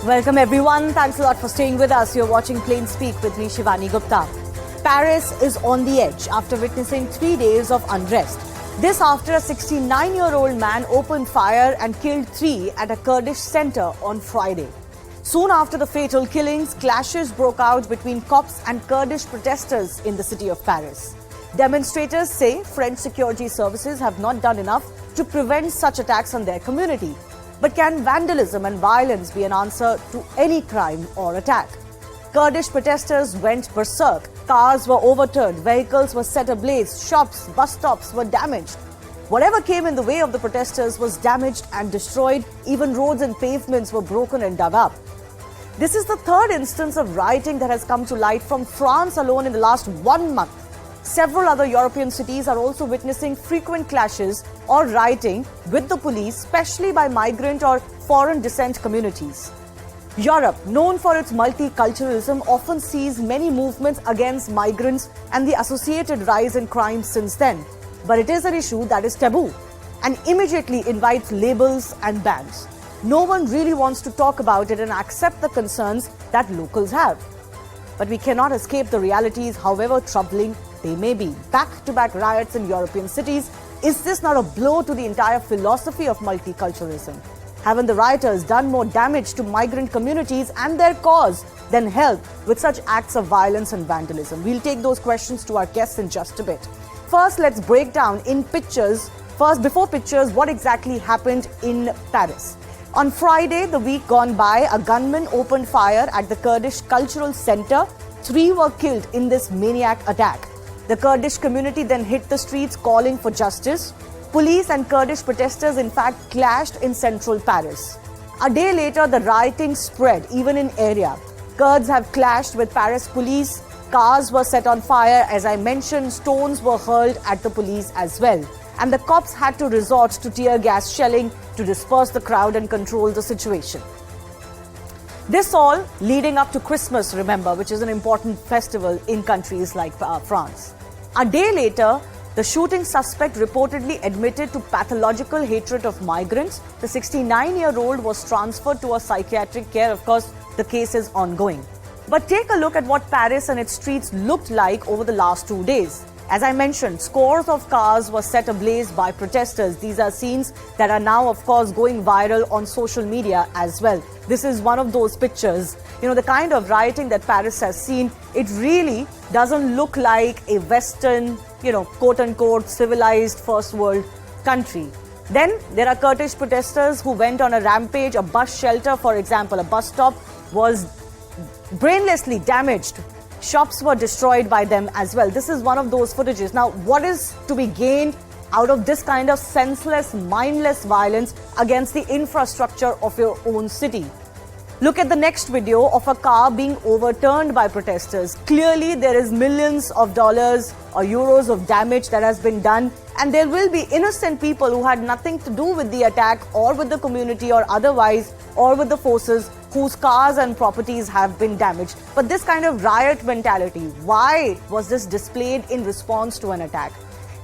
Welcome everyone. Thanks a lot for staying with us. You're watching Plain Speak with me, Shivani Gupta. Paris is on the edge after witnessing 3 days of unrest. This after a 69-year-old man opened fire and killed 3 at a Kurdish center on Friday. Soon after the fatal killings, clashes broke out between cops and Kurdish protesters in the city of Paris. Demonstrators say French security services have not done enough to prevent such attacks on their community. But can vandalism and violence be an answer to any crime or attack? Kurdish protesters went berserk. Cars were overturned, vehicles were set ablaze, shops, bus stops were damaged. Whatever came in the way of the protesters was damaged and destroyed. Even roads and pavements were broken and dug up. This is the third instance of rioting that has come to light from France alone in the last 1 month. Several other European cities are also witnessing frequent clashes or rioting with the police, especially by migrant or foreign descent communities. Europe, known for its multiculturalism, often sees many movements against migrants and the associated rise in crime since then. But it is an issue that is taboo and immediately invites labels and bans. No one really wants to talk about it and accept the concerns that locals have. But we cannot escape the realities, however troubling they may be. Back-to-back riots in European cities. Is this not a blow to the entire philosophy of multiculturalism? Haven't the rioters done more damage to migrant communities and their cause than help with such acts of violence and vandalism? We'll take those questions to our guests in just a bit. First, let's break down in pictures. First, before pictures, what exactly happened in Paris. On Friday, the week gone by, a gunman opened fire at the Kurdish Cultural Center. 3 were killed in this maniac attack. The Kurdish community then hit the streets calling for justice. Police and Kurdish protesters in fact clashed in central Paris. A day later, the rioting spread even in area. Kurds have clashed with Paris police. Cars were set on fire. As I mentioned, stones were hurled at the police as well. And the cops had to resort to tear gas shelling to disperse the crowd and control the situation. This all leading up to Christmas, remember, which is an important festival in countries like France. A day later, the shooting suspect reportedly admitted to pathological hatred of migrants. The 69-year-old was transferred to a psychiatric care. Of course, the case is ongoing. But take a look at what Paris and its streets looked like over the last 2 days. As I mentioned, scores of cars were set ablaze by protesters. These are scenes that are now, of course, going viral on social media as well. This is one of those pictures. The kind of rioting that Paris has seen, it really doesn't look like a Western, quote-unquote, civilized first world country. Then there are Kurdish protesters who went on a rampage. A bus shelter, for example, a bus stop was brainlessly damaged. Shops were destroyed by them as well. This is one of those footages. Now, what is to be gained out of this kind of senseless, mindless violence against the infrastructure of your own city? Look at the next video of a car being overturned by protesters. Clearly, there is millions of dollars or euros of damage that has been done, and there will be innocent people who had nothing to do with the attack or with the community or otherwise, or with the forces whose cars and properties have been damaged. But this kind of riot mentality, why was this displayed in response to an attack?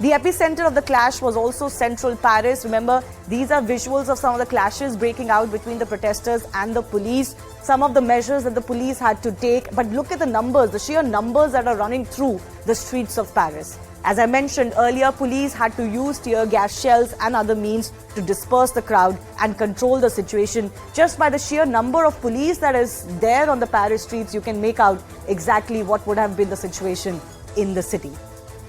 The epicenter of the clash was also central Paris. Remember, these are visuals of some of the clashes breaking out between the protesters and the police. Some of the measures that the police had to take. But look at the numbers, the sheer numbers that are running through the streets of Paris. As I mentioned earlier, police had to use tear gas shells and other means to disperse the crowd and control the situation. Just by the sheer number of police that is there on the Paris streets, you can make out exactly what would have been the situation in the city.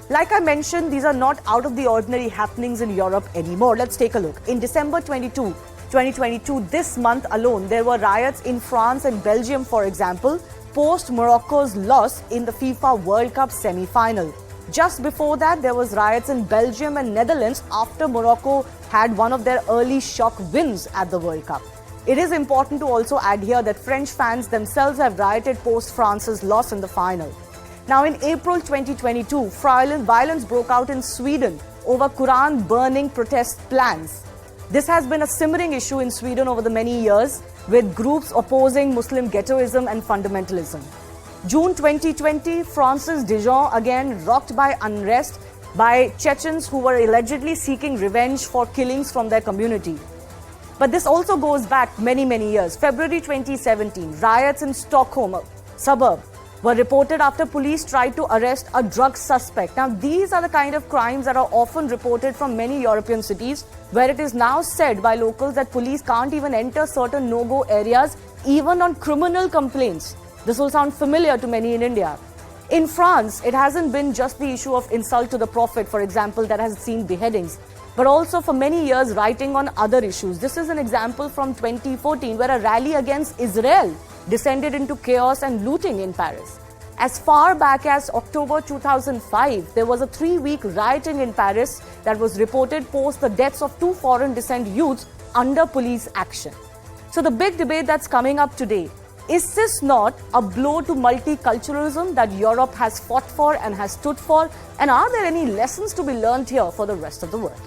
Like I mentioned, these are not out of the ordinary happenings in Europe anymore. Let's take a look. In December 2022, this month alone, there were riots in France and Belgium, for example, post Morocco's loss in the FIFA World Cup semi-final. Just before that, there was riots in Belgium and Netherlands after Morocco had one of their early shock wins at the World Cup. It is important to also add here that French fans themselves have rioted post France's loss in the final. Now, in April 2022, violence broke out in Sweden over Quran burning protest plans. This has been a simmering issue in Sweden over the many years, with groups opposing Muslim ghettoism and fundamentalism. June 2020, France's Dijon again rocked by unrest by Chechens who were allegedly seeking revenge for killings from their community. But this also goes back many, many years. February 2017, riots in Stockholm, a suburb, were reported after police tried to arrest a drug suspect. Now, these are the kind of crimes that are often reported from many European cities, where it is now said by locals that police can't even enter certain no-go areas, even on criminal complaints. This will sound familiar to many in India. In France, it hasn't been just the issue of insult to the Prophet, for example, that has seen beheadings, but also for many years rioting on other issues. This is an example from 2014, where a rally against Israel descended into chaos and looting in Paris. As far back as October 2005, there was a 3-week rioting in Paris that was reported post the deaths of 2 foreign descent youths under police action. So the big debate that's coming up today, is this not a blow to multiculturalism that Europe has fought for and has stood for? And are there any lessons to be learned here for the rest of the world?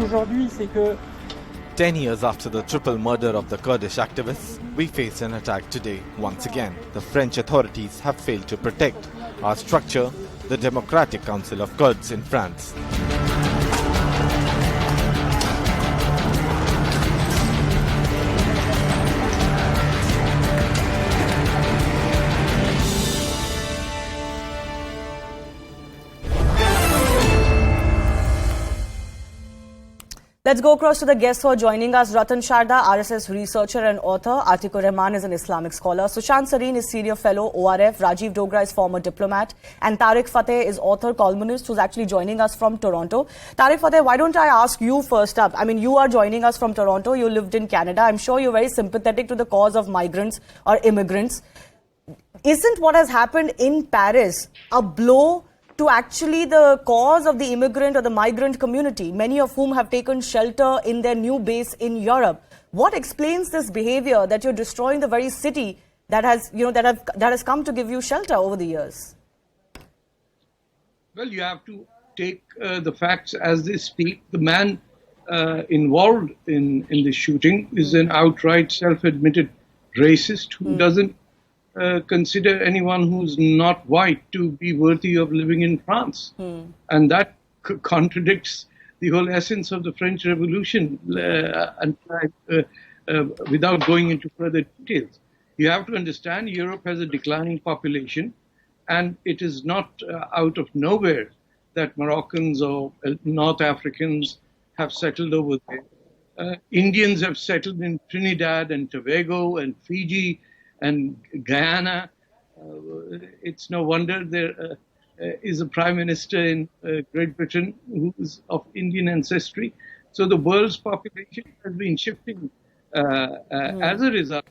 Aujourd'hui, c'est que 10 years after the triple murder of the Kurdish activists, we face an attack today once again. The French authorities have failed to protect our structure, the Democratic Council of Kurds in France. Let's go across to the guests who are joining us. Ratan Sharda, RSS researcher and author. Atikur Rahman is an Islamic scholar. Sushant Sareen is senior fellow, ORF. Rajiv Dogra is former diplomat. And Tariq Fateh is author, columnist, who's actually joining us from Toronto. Tariq Fateh, why don't I ask you first up? I mean, you are joining us from Toronto. You lived in Canada. I'm sure you're very sympathetic to the cause of migrants or immigrants. Isn't what has happened in Paris a blow to actually the cause of the immigrant or the migrant community, many of whom have taken shelter in their new base in Europe? What explains this behavior that you're destroying the very city that has, that has come to give you shelter over the years? Well, you have to take the facts as they speak. The man involved in the shooting is an outright self-admitted racist who doesn't consider anyone who's not white to be worthy of living in France. And that contradicts the whole essence of the French Revolution, without going into further details. You have to understand Europe has a declining population, and it is not out of nowhere that Moroccans or North Africans have settled over there. Indians have settled in Trinidad and Tobago and Fiji and Guyana. It's no wonder there is a prime minister in Great Britain who is of Indian ancestry. So the world's population has been shifting as a result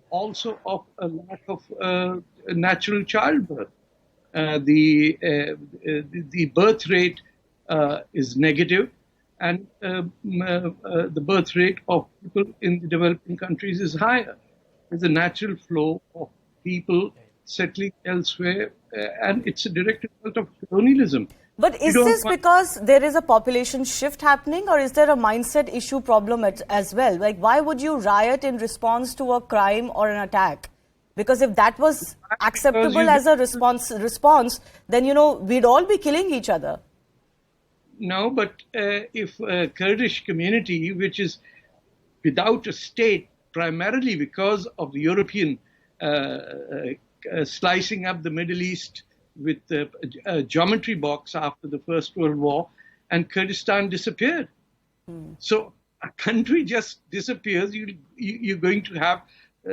also of a lack of natural childbirth. The birth rate is negative, and the birth rate of people in the developing countries is higher. There's a natural flow of people settling elsewhere, and it's a direct result of colonialism. But is this because there is a population shift happening, or is there a mindset issue problem as well? Like, why would you riot in response to a crime or an attack? Because if that was acceptable as a response, then, we'd all be killing each other. No, but if a Kurdish community, which is without a state, primarily because of the European slicing up the Middle East with a geometry box after the First World War, and Kurdistan disappeared. So a country just disappears, you're going to have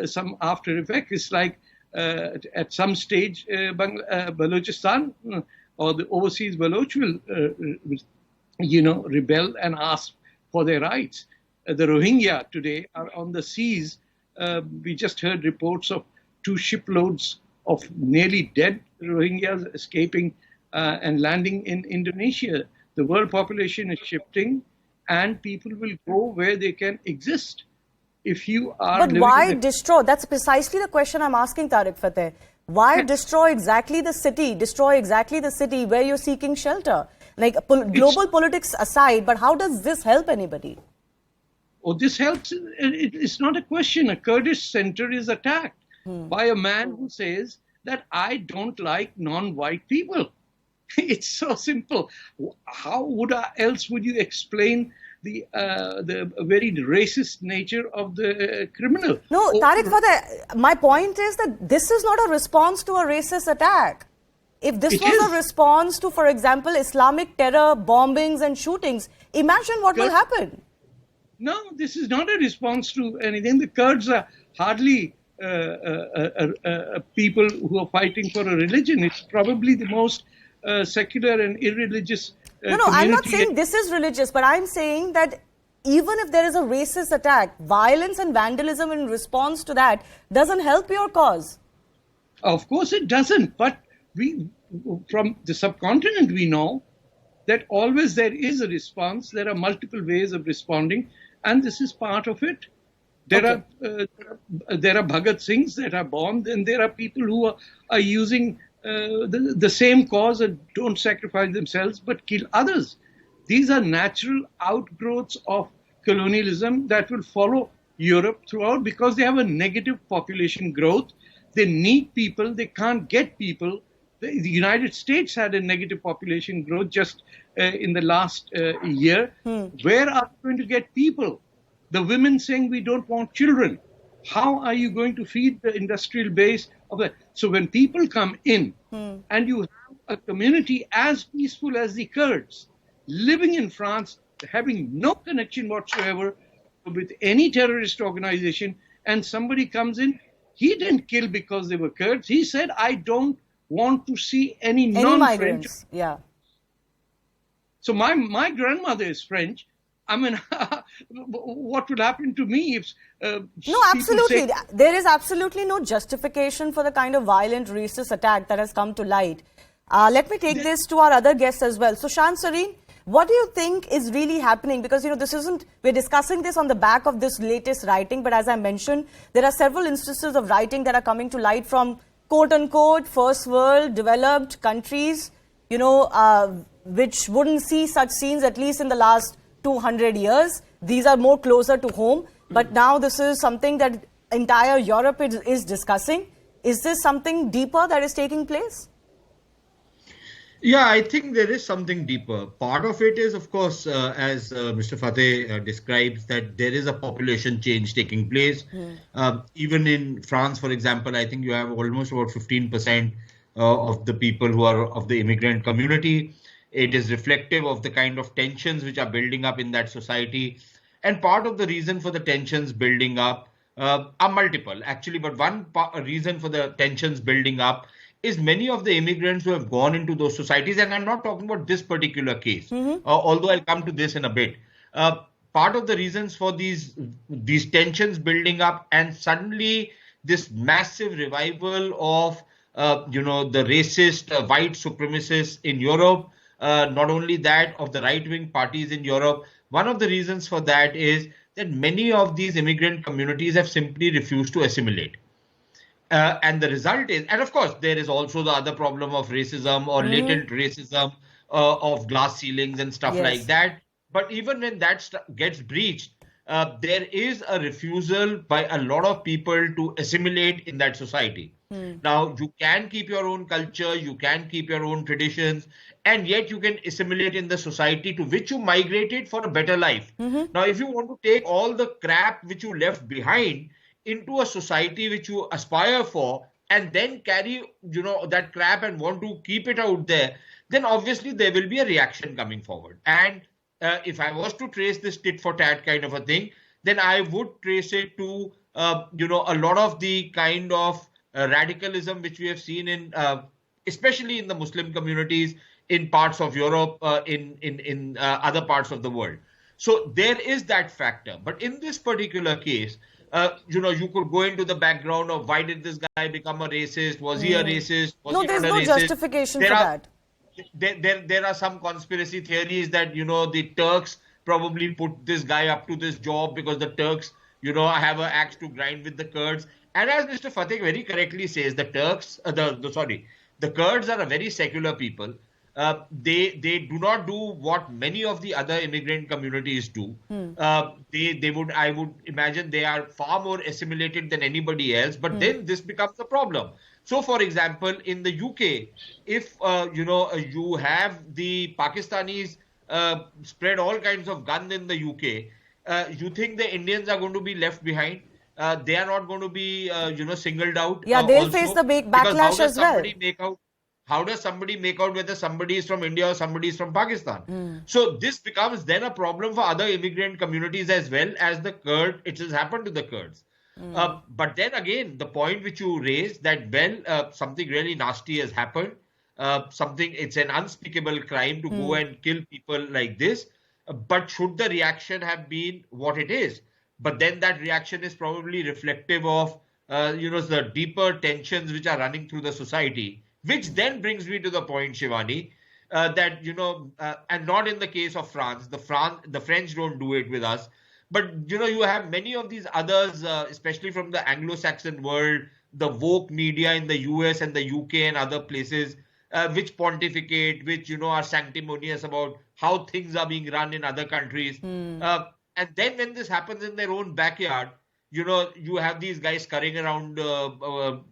some after effect. It's like at some stage Balochistan or the overseas Baloch will rebel and ask for their rights. The Rohingya today are on the seas. We just heard reports of 2 shiploads of nearly dead Rohingyas escaping and landing in Indonesia. The world population is shifting, and people will go where they can exist. If you are But why destroy? That's precisely the question I'm asking, Tariq Fateh. Why destroy exactly the city? Destroy exactly the city where you're seeking shelter. Like global politics aside, but how does this help anybody? Oh, this helps. It's not a question. A Kurdish center is attacked by a man who says that I don't like non-white people. It's so simple. How else would you explain the very racist nature of the criminal? No, Tariq Fateh, my point is that this is not a response to a racist attack. If this was a response to, for example, Islamic terror, bombings and shootings, imagine what will happen. No, this is not a response to anything. The Kurds are hardly people who are fighting for a religion. It's probably the most secular and irreligious No, I'm not saying this is religious, but I'm saying that even if there is a racist attack, violence and vandalism in response to that doesn't help your cause. Of course it doesn't, but from the subcontinent we know that always there is a response. There are multiple ways of responding, and this is part of it. There are Bhagat Singhs that are born, and there are people who are using the same cause and don't sacrifice themselves but kill others. These are natural outgrowths of colonialism that will follow Europe throughout because they have a negative population growth. They need people, they can't get people. The United States had a negative population growth just in the last year. Where are you going to get people? The women saying we don't want children. How are you going to feed the industrial base of it? So when people come in and you have a community as peaceful as the Kurds, living in France, having no connection whatsoever with any terrorist organization, and somebody comes in, he didn't kill because they were Kurds. He said, I don't want to see any non-French. Migrants, yeah. So my grandmother is French. I mean, what would happen to me if... no, absolutely. There is absolutely no justification for the kind of violent racist attack that has come to light. Let me take this to our other guests as well. So, Shan Sareen, what do you think is really happening? Because, we're discussing this on the back of this latest writing, but as I mentioned, there are several instances of writing that are coming to light from quote-unquote first world developed countries, which wouldn't see such scenes at least in the last 200 years. These are more closer to home. But now this is something that entire Europe is discussing. Is this something deeper that is taking place? Yeah, I think there is something deeper. Part of it is, of course, as Mr. Fateh describes, that there is a population change taking place. Even in France, for example, I think you have almost about 15% of the people who are of the immigrant community. It is reflective of the kind of tensions which are building up in that society. And part of the reason for the tensions building up are multiple, actually. But one reason for the tensions building up is many of the immigrants who have gone into those societies. And I'm not talking about this particular case, although I'll come to this in a bit. Part of the reasons for these tensions building up and suddenly this massive revival of, the racist white supremacists in Europe. Not only that, of the right-wing parties in Europe. One of the reasons for that is that many of these immigrant communities have simply refused to assimilate. And the result is, and of course, there is also the other problem of racism or latent racism of glass ceilings and stuff like that. But even when that gets breached, there is a refusal by a lot of people to assimilate in that society. Now, you can keep your own culture, you can keep your own traditions, and yet you can assimilate in the society to which you migrated for a better life. Now, if you want to take all the crap which you left behind into a society which you aspire for and then carry, that crap and want to keep it out there, then obviously there will be a reaction coming forward. And if I was to trace this tit for tat kind of a thing, then I would trace it to, a lot of the kind of radicalism which we have seen in, especially in the Muslim communities in parts of Europe, in other parts of the world. So there is that factor. But in this particular case, you could go into the background of why did this guy become a racist? Was he a racist? Was he there's not a no racist? justification for that. There are some conspiracy theories that, the Turks probably put this guy up to this job because the Turks I have an axe to grind with the Kurds. And as Mr. Fateh very correctly says, the Kurds are a very secular people. They do not do what many of the other immigrant communities do. I would imagine they are far more assimilated than anybody else. But then this becomes a problem. So, for example, in the UK, if you have the Pakistanis spread all kinds of guns in the UK, you think the Indians are going to be left behind? They are not going to be, singled out. Yeah, they'll also, face the big backlash as well. How does somebody make out whether somebody is from India or somebody is from Pakistan? So this becomes then a problem for other immigrant communities as well as the Kurds. It has happened to the Kurds. But then again, the point which you raised that, something really nasty has happened. It's an unspeakable crime to go and kill people like this. But should the reaction have been what it is? But then that reaction is probably reflective of, the deeper tensions which are running through the society. Which then brings me to the point, Shivani, that, and not in the case of France. The French don't do it with us. But, you have many of these others, especially from the Anglo-Saxon world, the woke media in the US and the UK and other places, which pontificate, which, are sanctimonious about how things are being run in other countries. And then when this happens in their own backyard, you have these guys scurrying around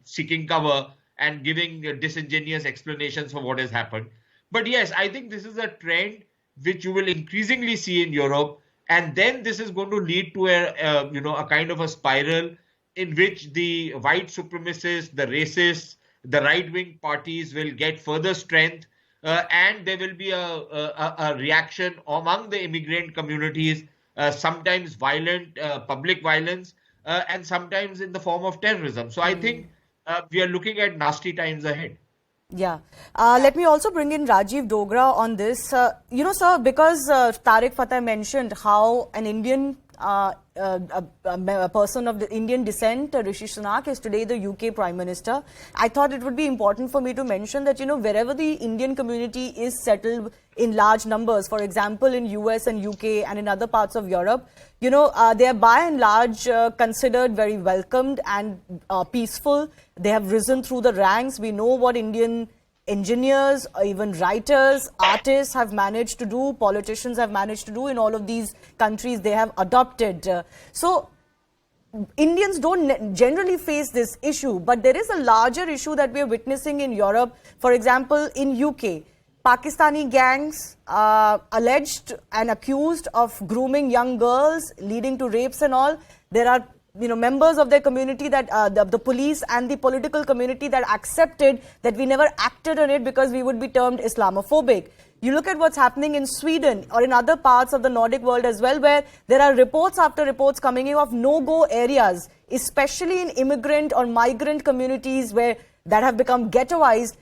seeking cover and giving disingenuous explanations for what has happened. But yes, I think this is a trend which you will increasingly see in Europe. And then this is going to lead to a kind of a spiral in which the white supremacists, the racists, the right-wing parties will get further strength. And there will be a reaction among the immigrant communities, sometimes violent, public violence, and sometimes in the form of terrorism. So I think we are looking at nasty times ahead. Yeah. Let me also bring in Rajiv Dogra on this. Sir, because Tariq Fateh mentioned how an Indian, a person of the Indian descent, Rishi Sunak, is today the UK Prime Minister. I thought it would be important for me to mention that, wherever the Indian community is settled in large numbers, for example, in US and UK and in other parts of Europe, they are by and large considered very welcomed and peaceful. They have risen through the ranks. We know what Indian engineers, even writers, artists have managed to do, politicians have managed to do in all of these countries they have adopted. So Indians don't generally face this issue, but there is a larger issue that we are witnessing in Europe. For example, in UK, Pakistani gangs alleged and accused of grooming young girls, leading to rapes and all. There are members of their community that the police and the political community that accepted that we never acted on it because we would be termed Islamophobic. You look at what's happening in Sweden or in other parts of the Nordic world as well, where there are reports after reports coming in of no-go areas, especially in immigrant or migrant communities that have become ghettoized,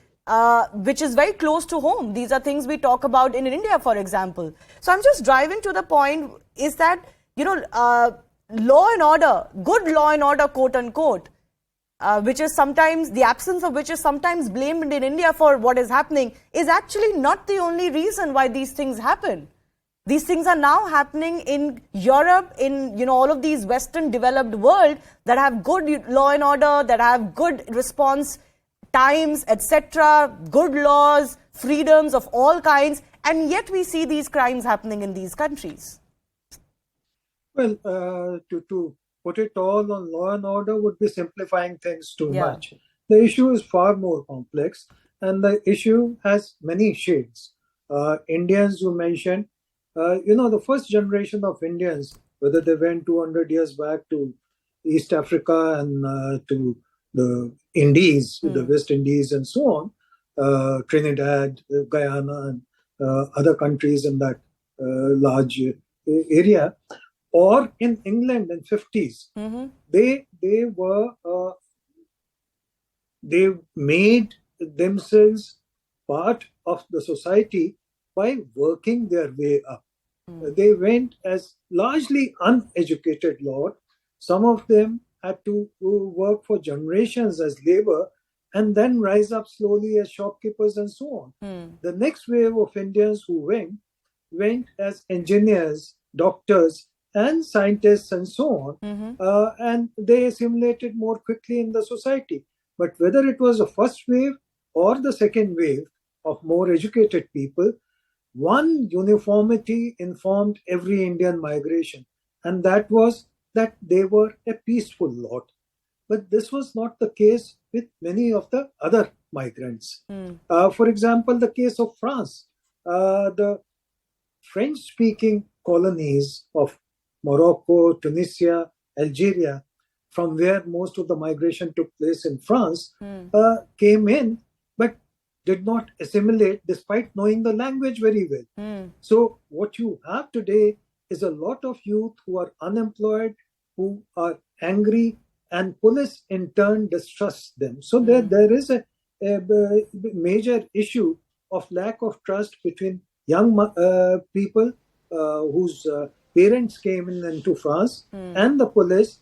which is very close to home. These are things we talk about in India, for example. So I'm just driving to the point is that, law and order, good law and order, quote unquote, which is sometimes, the absence of which is sometimes blamed in India for what is happening, is actually not the only reason why these things happen. These things are now happening in Europe, in all of these Western developed world that have good law and order, that have good response times, etc., good laws, freedoms of all kinds, and yet we see these crimes happening in these countries. Well, to put it all on law and order would be simplifying things too much. The issue is far more complex, and the issue has many shades. Indians, you mentioned, the first generation of Indians, whether they went 200 years back to East Africa and to the Indies, the West Indies and so on, Trinidad, Guyana and other countries in that large area, or in England in 50s, they made themselves part of the society by working their way up. They went as largely uneducated lot. Some of them had to work for generations as labor and then rise up slowly as shopkeepers and so on. The next wave of Indians who went as engineers, doctors, and scientists and so on, and they assimilated more quickly in the society. But whether it was the first wave or the second wave of more educated people, one uniformity informed every Indian migration, and that was that they were a peaceful lot. But this was not the case with many of the other migrants. For example, the case of France. The French-speaking colonies of Morocco, Tunisia, Algeria, from where most of the migration took place in France, came in, but did not assimilate despite knowing the language very well. So what you have today is a lot of youth who are unemployed, who are angry, and police in turn distrusts them. So there is a major issue of lack of trust between young people whose parents came into France and the police,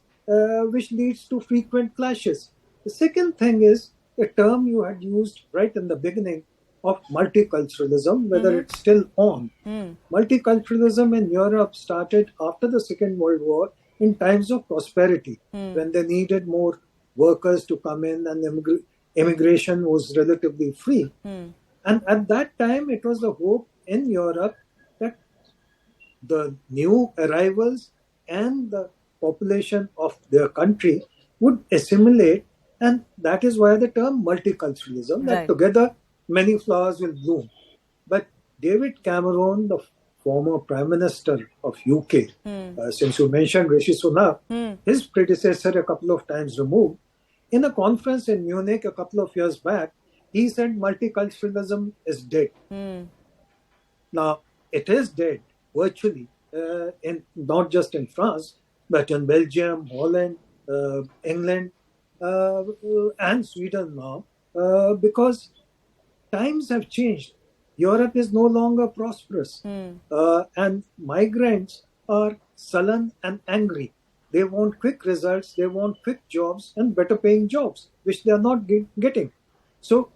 which leads to frequent clashes. The second thing is the term you had used right in the beginning of multiculturalism, whether it's still on. Multiculturalism in Europe started after the Second World War in times of prosperity, when they needed more workers to come in and immigration was relatively free. And at that time, it was the hope in Europe that the new arrivals and the population of their country would assimilate, and that is why the term multiculturalism, that together many flowers will bloom. But David Cameron, the former Prime Minister of UK, since you mentioned Rishi Sunak, his predecessor a couple of times removed, in a conference in Munich a couple of years back, he said multiculturalism is dead. Now, it is dead virtually, not just in France, but in Belgium, Holland, England, and Sweden now, because times have changed. Europe is no longer prosperous, and migrants are sullen and angry. They want quick results, they want quick jobs and better paying jobs, which they are not getting. So,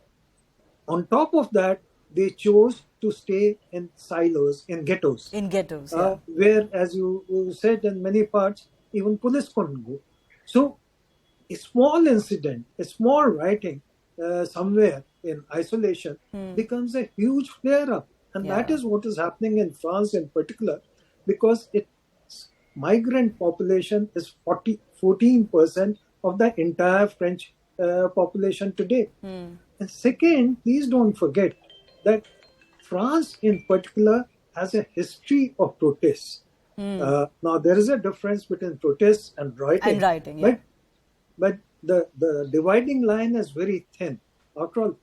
on top of that, they chose to stay in silos, in ghettos. Where, as you said, in many parts, even police couldn't go. So, a small incident, a small rioting somewhere in isolation becomes a huge flare-up. And that is what is happening in France in particular, because its migrant population is 14% of the entire French population today. And second, please don't forget that France in particular has a history of protests. Now, there is a difference between protests and rioting. But the dividing line is very thin. After all,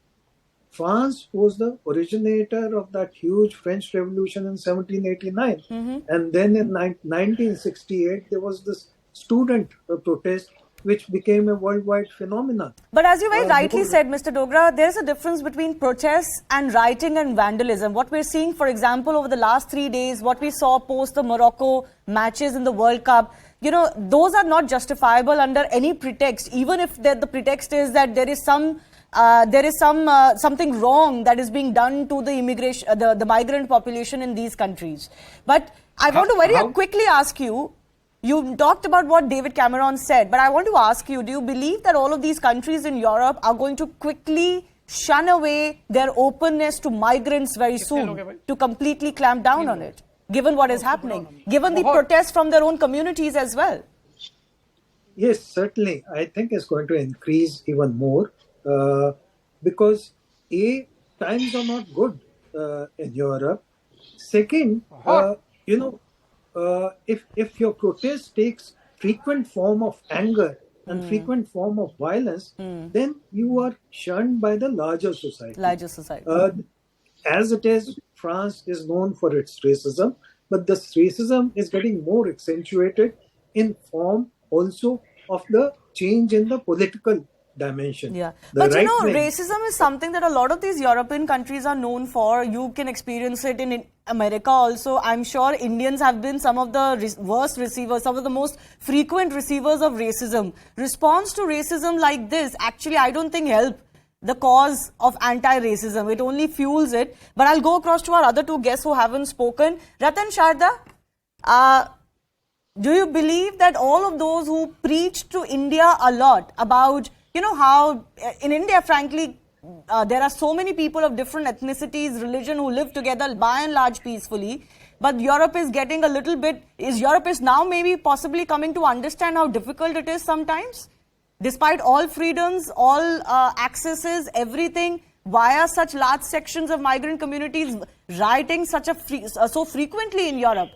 France was the originator of that huge French Revolution in 1789. And then in 1968, there was this student protest, which became a worldwide phenomenon. But as you very rightly said, Mr. Dogra, there's a difference between protests and rioting and vandalism. What we're seeing, for example, over the last 3 days, what we saw post the Morocco matches in the World Cup, you know, those are not justifiable under any pretext, even if the pretext is that there is something wrong that is being done to the immigration, the migrant population in these countries. But I want to very quickly ask you, you talked about what David Cameron said, but I want to ask you, do you believe that all of these countries in Europe are going to quickly shun away their openness to migrants very soon, to completely clamp down on it, given what is happening, given the protests from their own communities as well? Yes, certainly. I think it's going to increase even more because times are not good in Europe. Second, if your protest takes frequent form of anger and frequent form of violence, then you are shunned by the larger society. As it is, France is known for its racism, but this racism is getting more accentuated in form also of the change in the political dimension. But racism is something that a lot of these European countries are known for. You can experience it in America also. I'm sure Indians have been some of the worst receivers, some of the most frequent receivers of racism. Response to racism like this, actually, I don't think help the cause of anti-racism. It only fuels it. But I'll go across to our other two guests who haven't spoken. Ratan, Sharda, do you believe that all of those who preach to India a lot about, how in India, frankly, there are so many people of different ethnicities, religion who live together by and large peacefully, but Europe is getting a little bit, Europe is now maybe possibly coming to understand how difficult it is sometimes, despite all freedoms, all accesses, everything, via such large sections of migrant communities rioting so frequently in Europe,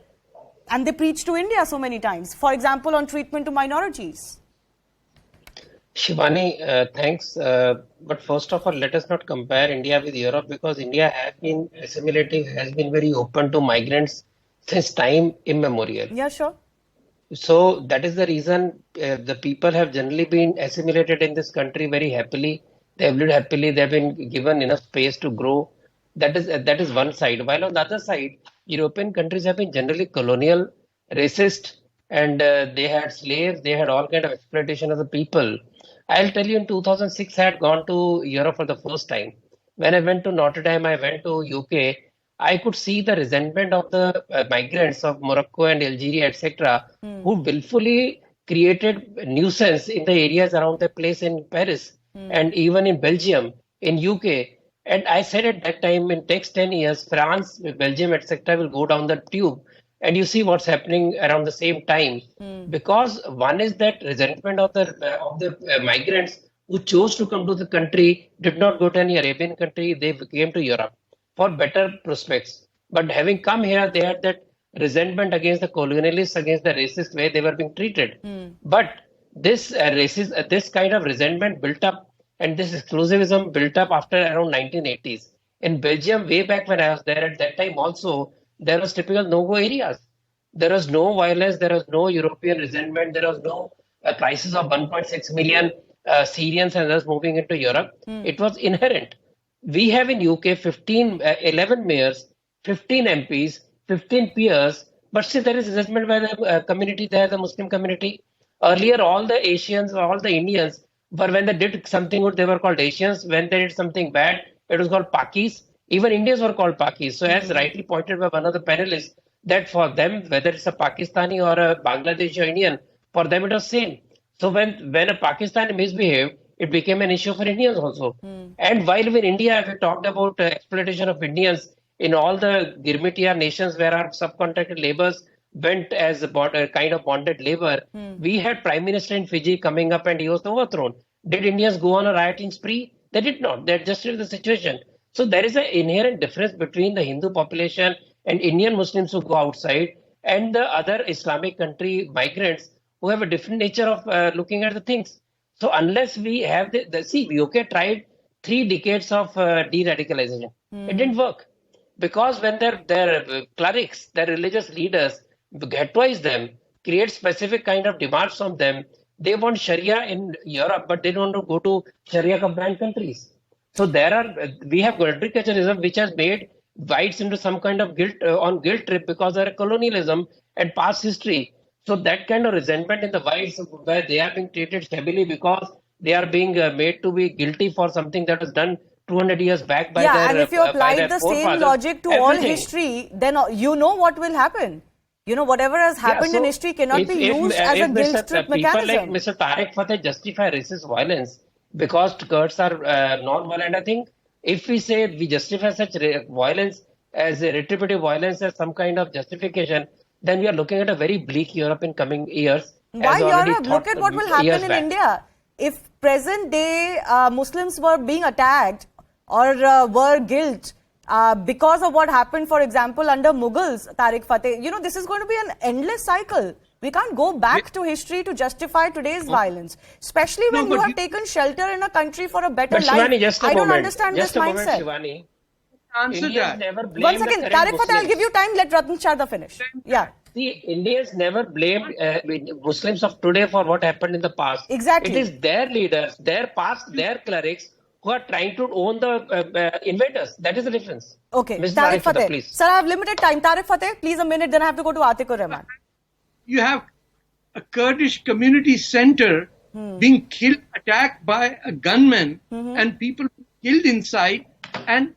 and they preach to India so many times, for example, on treatment to minorities. Shivani, thanks. But first of all, let us not compare India with Europe, because India has been assimilating, has been very open to migrants since time immemorial. Yeah, sure. So that is the reason the people have generally been assimilated in this country very happily. They have lived happily. They have been given enough space to grow. That is one side. While on the other side, European countries have been generally colonial, racist, and they had slaves. They had all kind of exploitation of the people. I'll tell you, in 2006, I had gone to Europe for the first time. When I went to Notre Dame, I went to UK. I could see the resentment of the migrants of Morocco and Algeria, etc., who willfully created nuisance in the areas around the place in Paris and even in Belgium, in UK. And I said at that time, in next 10 years, France, Belgium, etc., will go down the tube. And you see what's happening around the same time, because one is that resentment of the migrants who chose to come to the country, did not go to any Arabian country, they came to Europe for better prospects. But having come here, they had that resentment against the colonialists, against the racist way they were being treated. But this this kind of resentment built up, and this exclusivism built up after around 1980s. In Belgium, way back when I was there, at that time also, there was typical no-go areas. There was no violence, there was no European resentment, there was no crisis of 1.6 million Syrians and others moving into Europe. It was inherent. We have in UK 11 mayors, 15 MPs, 15 peers, but still there is resentment by the community there, the Muslim community. Earlier, all the Asians, all the Indians, but when they did something good, they were called Asians. When they did something bad, it was called Pakis. Even Indians were called Pakis. So as rightly pointed by one of the panelists, that for them, whether it's a Pakistani or a Bangladeshi or Indian, for them it was same. So when a Pakistani misbehaved, it became an issue for Indians also. And while in India, we talked about exploitation of Indians in all the Girmitiya nations where our subcontracted laborers went as a kind of bonded labor, we had Prime Minister in Fiji coming up and he was overthrown. Did Indians go on a rioting spree? They did not. They adjusted the situation. So there is an inherent difference between the Hindu population and Indian Muslims who go outside and the other Islamic country migrants who have a different nature of looking at the things. So unless we have UK tried 3 decades of de-radicalization. It didn't work. Because when their clerics, their religious leaders, ghettoize them, create specific kind of demands from them, they want Sharia in Europe, but they don't want to go to Sharia-compliant countries. So we have culturalism which has made whites into some kind of guilt trip because of colonialism and past history. So that kind of resentment in the whites, where they are being treated stably because they are being made to be guilty for something that was done 200 years back by their and if you apply the same logic to all history, then you know what will happen. Whatever has happened in history cannot be used as a guilt trip mechanism. People like Mr. Tariq Fateh justify racist violence because Kurds are non-violent. I think if we say we justify such violence as a retributive violence as some kind of justification, then we are looking at a very bleak Europe in coming years. Why Europe? Look at what will happen in India. If present day Muslims were being attacked or were guilt because of what happened, for example, under Mughals, Tariq Fateh, this is going to be an endless cycle. We can't go back to history to justify today's violence, especially when you have taken shelter in a country for a better life. Shivani, I don't understand this mindset. Shivani. Answer that. One second, Tariq Fateh, I'll give you time. Let Ratan Sharda finish. Yeah. See, Indians never blamed Muslims of today for what happened in the past. Exactly. It is their leaders, their past, their clerics who are trying to own the invaders. That is the difference. Okay, Ms. Tariq Fateh. Please. Sir, I have limited time. Tariq Fateh, please a minute, then I have to go to Atikur Rahman. You have a Kurdish community center being attacked by a gunman and people killed inside, and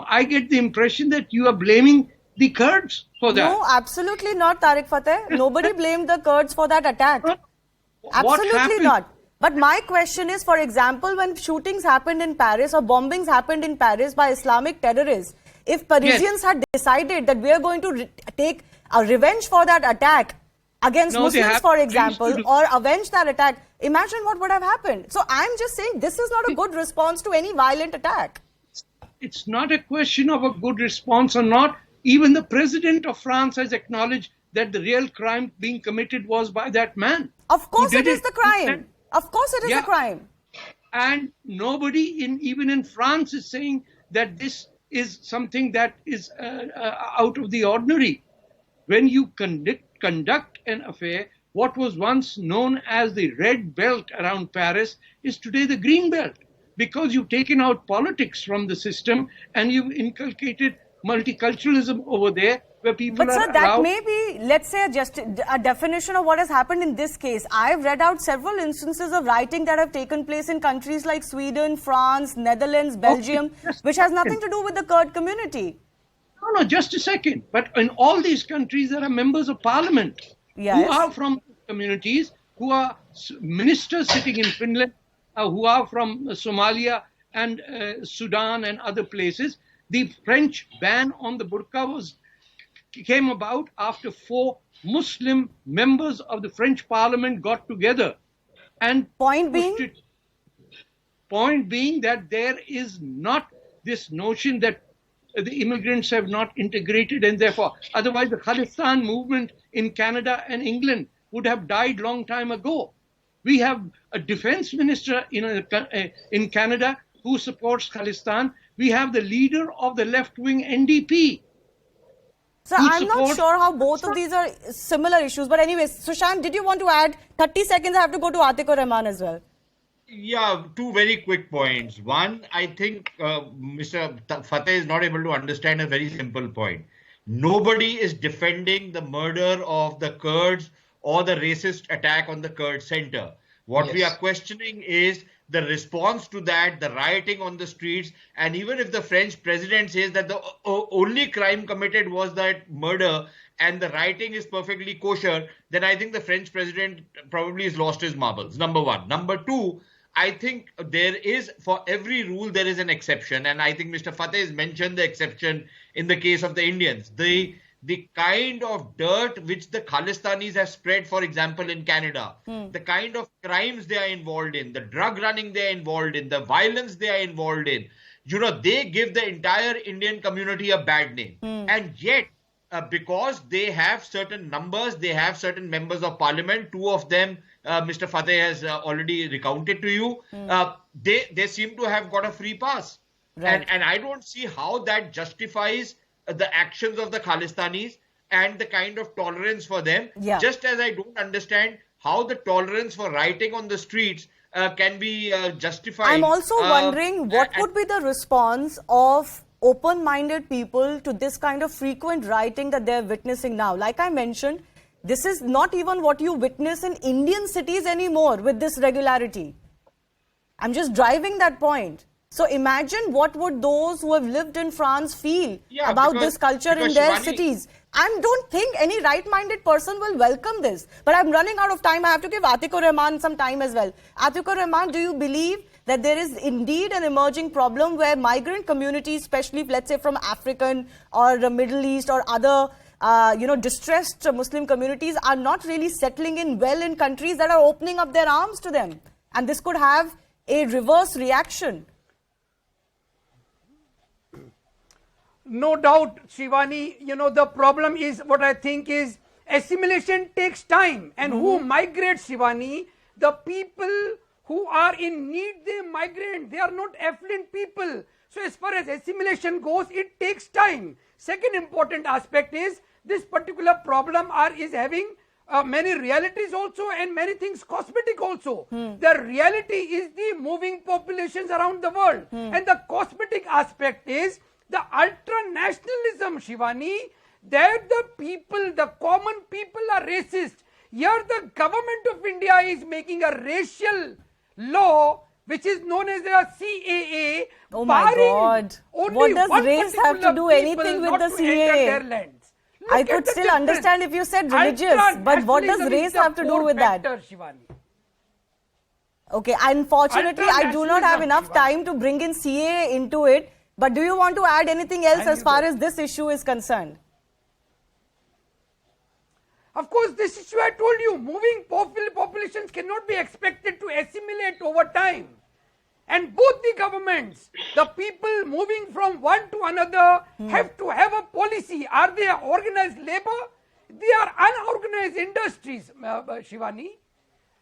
I get the impression that you are blaming the Kurds for that. No, absolutely not, Tariq Fateh. Nobody blamed the Kurds for that attack. Absolutely not. But my question is, for example, when shootings happened in Paris or bombings happened in Paris by Islamic terrorists, if Parisians had decided that we are going to take a revenge for that attack against Muslims, for example, or avenge that attack, imagine what would have happened. So I'm just saying this is not a good response to any violent attack. It's not a question of a good response or not. Even the president of France has acknowledged that the real crime being committed was by that man. Of course it is the crime. Of course it is a crime. And nobody even in France is saying that this is something that is out of the ordinary. When you conduct an affair, what was once known as the red belt around Paris is today the green belt, because you've taken out politics from the system and you've inculcated multiculturalism over there, where people but sir, that may be, let's say, just a definition of what has happened in this case. I've read out several instances of rioting that have taken place in countries like Sweden, France, Netherlands, Belgium, which has nothing to do with the Kurd community. No, just a second. But in all these countries, there are members of parliament who are from communities, who are ministers sitting in Finland, who are from Somalia and Sudan and other places. The French ban on the burqa came about after 4 Muslim members of the French parliament got together. And point being that there is not this notion that the immigrants have not integrated, and therefore, otherwise the Khalistan movement in Canada and England would have died long time ago. We have a defense minister in Canada who supports Khalistan. We have the leader of the left-wing NDP. So I'm not sure how both of these are similar issues. But anyways, Sushant, did you want to add 30 seconds? I have to go to Atikur Rahman as well. Yeah, 2 very quick points. One, I think Mr. Fateh is not able to understand a very simple point. Nobody is defending the murder of the Kurds or the racist attack on the Kurd center. What we are questioning is the response to that, the rioting on the streets, and even if the French president says that the only crime committed was that murder and the rioting is perfectly kosher, then I think the French president probably has lost his marbles, number one. Number two, I think there is, for every rule, there is an exception. And I think Mr. Fateh has mentioned the exception in the case of the Indians. The kind of dirt which the Khalistanis have spread, for example, in Canada, the kind of crimes they are involved in, the drug running they are involved in, the violence they are involved in, they give the entire Indian community a bad name. And yet, because they have certain numbers, they have certain members of parliament, 2 of them, Mr. Fateh has already recounted to you, they seem to have got a free pass. Right. And I don't see how that justifies the actions of the Khalistanis and the kind of tolerance for them, just as I don't understand how the tolerance for rioting on the streets can be justified. I'm also wondering what would be the response of open-minded people to this kind of frequent rioting that they're witnessing now. Like I mentioned, this is not even what you witness in Indian cities anymore with this regularity. I'm just driving that point. So imagine what would those who have lived in France feel about this culture in their cities. I don't think any right-minded person will welcome this. But I'm running out of time. I have to give Atikur Rahman some time as well. Atikur Rahman, do you believe that there is indeed an emerging problem where migrant communities, especially, let's say, from African or the Middle East or other, distressed Muslim communities are not really settling in well in countries that are opening up their arms to them? And this could have a reverse reaction. No doubt, Shivani, the problem is, what I think is, assimilation takes time. And who migrates, Shivani? The people who are in need, they migrate. They are not affluent people. So as far as assimilation goes, it takes time. Second important aspect is, this particular problem is having many realities also and many things cosmetic also. The reality is the moving populations around the world. And the cosmetic aspect is the ultra-nationalism, Shivani, there the people, the common people are racist. Here the government of India is making a racial law which is known as the CAA. Oh my God. Only What does one race have to particular do people anything with not the to enter CAA? their lands. Look I at could the still difference. understand if you said religious, but what does Ultranationalism race is the have to do core with that? factor, Shivani. Okay, unfortunately, I do not have Ultranationalism, enough Shivani. time to bring in CAA into it. But do you want to add anything else And as you far do. as this issue is concerned? Of course, this issue I told you, moving populations cannot be expected to assimilate over time. And both the governments, the people moving from one to another, have to have a policy. Are they organized labor? They are unorganized industries, Shivani.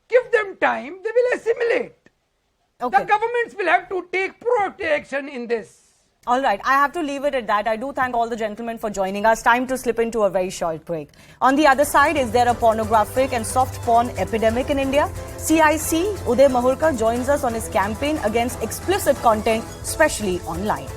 Give them time, they will assimilate. Okay. The governments will have to take proactive action in this. All right, I have to leave it at that. I do thank all the gentlemen for joining us. Time to slip into a very short break. On the other side, is there a pornographic and soft porn epidemic in India? CIC Uday Mahurkar joins us on his campaign against explicit content, especially online.